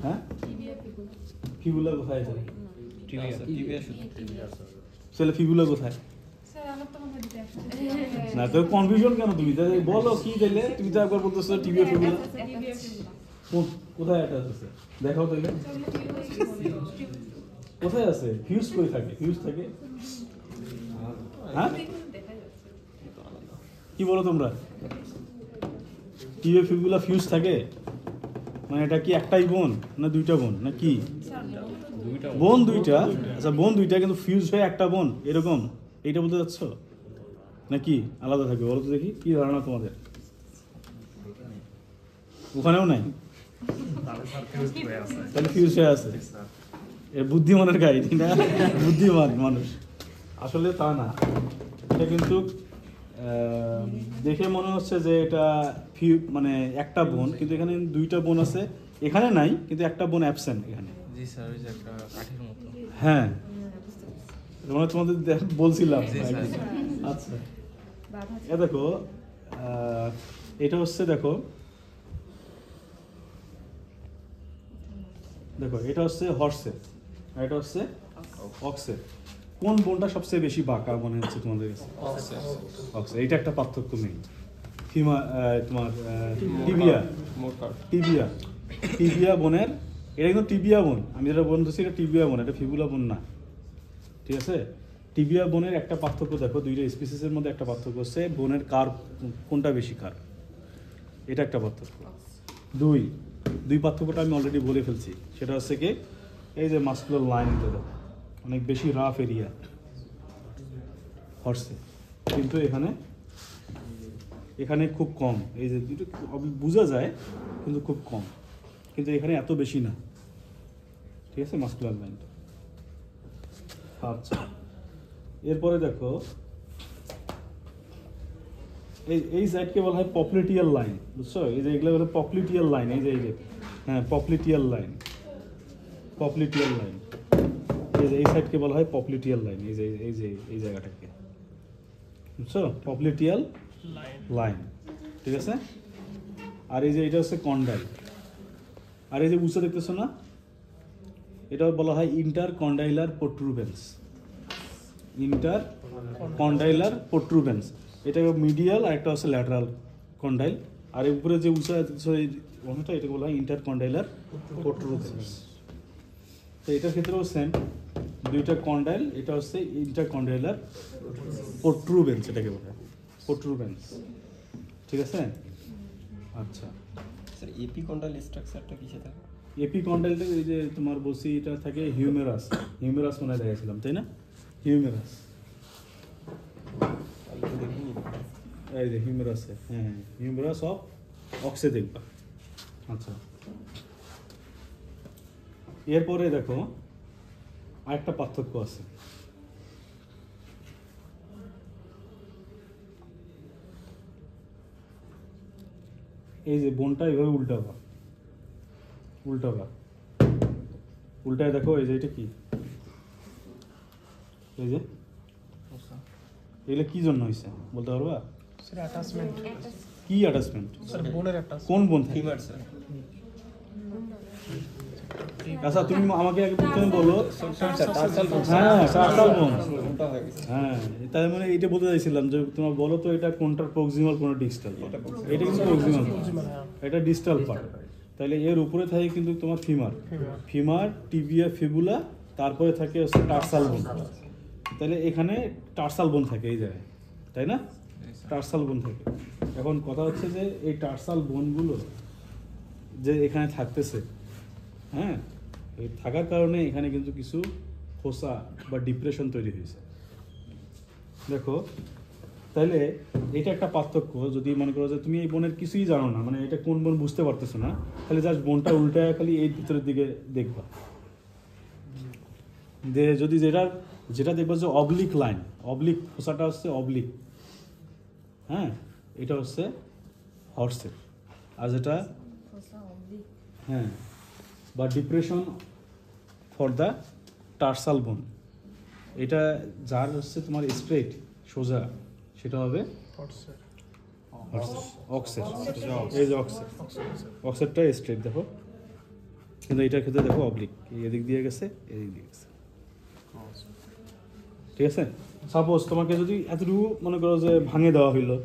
হ্যাঁ ফিবুলা কোথায় আছে? তাহলে ফিবুলা কোথায়? না তোর কনফিউশন কেন তুমি? বলো কি দিলে তুমি তো একবার বলতেছো টিবিয়া ফিবুলা কোথায় অ্যাটাচ আছে দেখাও তাহলে। কোথায় আছে? ফিউজ করে থাকে, ফিউজ থাকে। হ্যাঁ কি বলো তোমরা? টিবিয়া ফিবুলা ফিউজ থাকে মানে এটা কি একটাই বোন না দুইটা বোন না কি? বোন দুইটা। আচ্ছা বোন দুইটা কিন্তু ফিউজ হয়ে একটা বোন এরকম এইটা বলতে যাচ্ছ নাকি আলাদা থাকবে? বলো তো দেখি কি ধারণা তোমাদের? ওখানেও নাই তাহলে ফিউজ হয়ে আছে। বুদ্ধিমানের কাহিনী না, বুদ্ধিমান মানুষ। আসলে তা না, এটা কিন্তু দেখে মনে হচ্ছে যে এটা মানে একটা বোন, কিন্তু এখানে দুইটা বোন আছে। এখানে নাই কিন্তু একটা বোন অ্যাবসেন্ট এখানে। জি স্যার, ওই যে একটা কাঠির মতো। হ্যাঁ মানে তোমাদের বলছিলাম। আচ্ছা এ দেখো এটা হচ্ছে দেখো দেখো এটা হচ্ছে হর্সের আর এটা হচ্ছে অক্সের। কোন বোনটা সবচেয়ে বেশি বাঁকা মনে হচ্ছে তোমাদের কাছে? অক্সের। এইটা একটা পার্থক্য নেই। তোমার টিবিয়া টিবিয়া টিবিয়া বোনের, এটা কিন্তু টিবিয়া বোন। আমি যেটা বলতেছি এটা টিবিয়া বোন, এটা ফিবুলা বোন না। ঠিক আছে? টিবিয়া বোনের একটা পার্থক্য দেখো, দুইটা স্পিসিসের মধ্যে একটা পার্থক্য হচ্ছে বোনের কার কোনটা বেশি কার, এটা একটা পার্থক্য। দুই পার্থক্যটা আমি অলরেডি বলে ফেলছি। সেটা হচ্ছে কি এই যে মাস্কুলার লাইন অনেক বেশি রাফ এরিয়া হর্সে, কিন্তু এখানে খুব কম। এই যে বোঝা যায় কিন্তু খুব কম, কিন্তু এখানে এত বেশি না। ঠিক আছে মাস্কুলার লাইনটা। আচ্ছা এরপরে দেখো এই সাইডকে বলা হয় পপ্লিটিয়াল লাইন, বুঝছো? এই যে এগুলো বলে পপ্লিটিয়াল লাইন। এই যে হ্যাঁ পপ্লিটিয়াল লাইন এই যে এই সাইডকে বলা হয় পপ্লিটিয়াল লাইন। এই জায়গাটাকে, বুঝছো? পপ্লিটিয়াল লাইন। ঠিক আছে? আর এই যে এটা হচ্ছে কন্ডাইল। আর এই যে উঁচু দেখতেছো না, এটা বলা হয় ইন্টারকন্ডাইলার প্রোট্রুবেন্স। ইন্টারকন্ডাইলার প্রোট্রুবেন্স, এটা মিডিয়াল আর একটা হচ্ছে ল্যাটারাল কন্ডাইল। আর উপরে যে উঁচু অংশটা এটাকে বলা হয় ইন্টারকন্ডাইলার প্রোট্রুবেন্স। তো এটার ক্ষেত্রেও সেম, দুইটা কন্ডাইল, এটা হচ্ছে ইন্টারকন্ডাইলার প্রোট্রুবেন্স, এটাকে বলা হয় প্রোট্রুবেন্স। ঠিক আছে? আচ্ছা স্যার এপিকন্ডাইল স্ট্রাকচারটা কিসে থাকে? এপিকন্ডাইলটা এই যে তোমার বলছি এটা থাকে হিউমেরাস মনে দেখাইছিলাম তাই না? হিউমেরাস, এই যে হিউমেরাসে, হ্যাঁ হিউমেরাস অফ অক্সে দেখবা। আচ্ছা এরপরে দেখো আরেকটা পার্থক্য আছে। এই যে বোনটা এইভাবে উল্টায় দেখো। এই যে এটা কি, এই যে এগুলো কি জন্য হয়েছে বলতে পারবা? কি অ্যাটাচমেন্ট? কোন বোন? আচ্ছা তুমি আমাকে আগে প্রথমে বলো। হ্যাঁ টার্সাল বোন। হ্যাঁ তার মানে এইটা বলতে চাইছিলাম যে তোমার বলো তো এটা কোনটা প্রক্সিমাল কোনটা ডিস্টাল। এটা কিন্তু প্রক্সিমাল, এটা ডিস্টাল পার্ট। তাহলে এর উপরে থাকে কিন্তু তোমার ফিমার টিবিয়া ফিবুলা, তারপরে থাকে হচ্ছে টার্সাল বোন। তাহলে এখানে টার্সাল বোন থাকে এই জায়গায়, তাই না? টার্সাল বোন থাকে। এখন কথা হচ্ছে যে এই টার্সাল বোনগুলো যে এখানে থাকতেছে, হ্যাঁ এই থাকার কারণে এখানে কিন্তু কিছু খোসা বা ডিপ্রেশন তৈরি হয়েছে। দেখো তাহলে এটা একটা পার্থক্য। যদি মনে করো যে তুমি এই বোনের কিছুই জানো না, মানে এটা কোন বোন বুঝতে পারতেছো না, তাহলে জাস্ট বোনটা উল্টায় খালি এই ভিতরের দিকে দেখবা। যদি যেটা দেখবো যে অবলিক লাইন, অবলিক খোসাটা হচ্ছে অবলিক, হ্যাঁ এটা হচ্ছে হর্সের। আর যেটা হ্যাঁ বা ডিপ্রেশন ফর দ্য টার্সাল বোন, এটা যার হচ্ছে তোমার স্ট্রেট সোজা, সেটা হবে অক্সের। এই যে অক্সেরটা স্ট্রেট দেখো, কিন্তু এটার ক্ষেত্রে দেখো অবলিক, এদিক দিয়ে গেছে, এদিক দিয়ে গেছে। ঠিক আছে, সাপোজ তোমাকে যদি এতটুকু মনে করো যে ভাঙে দেওয়া হইলো,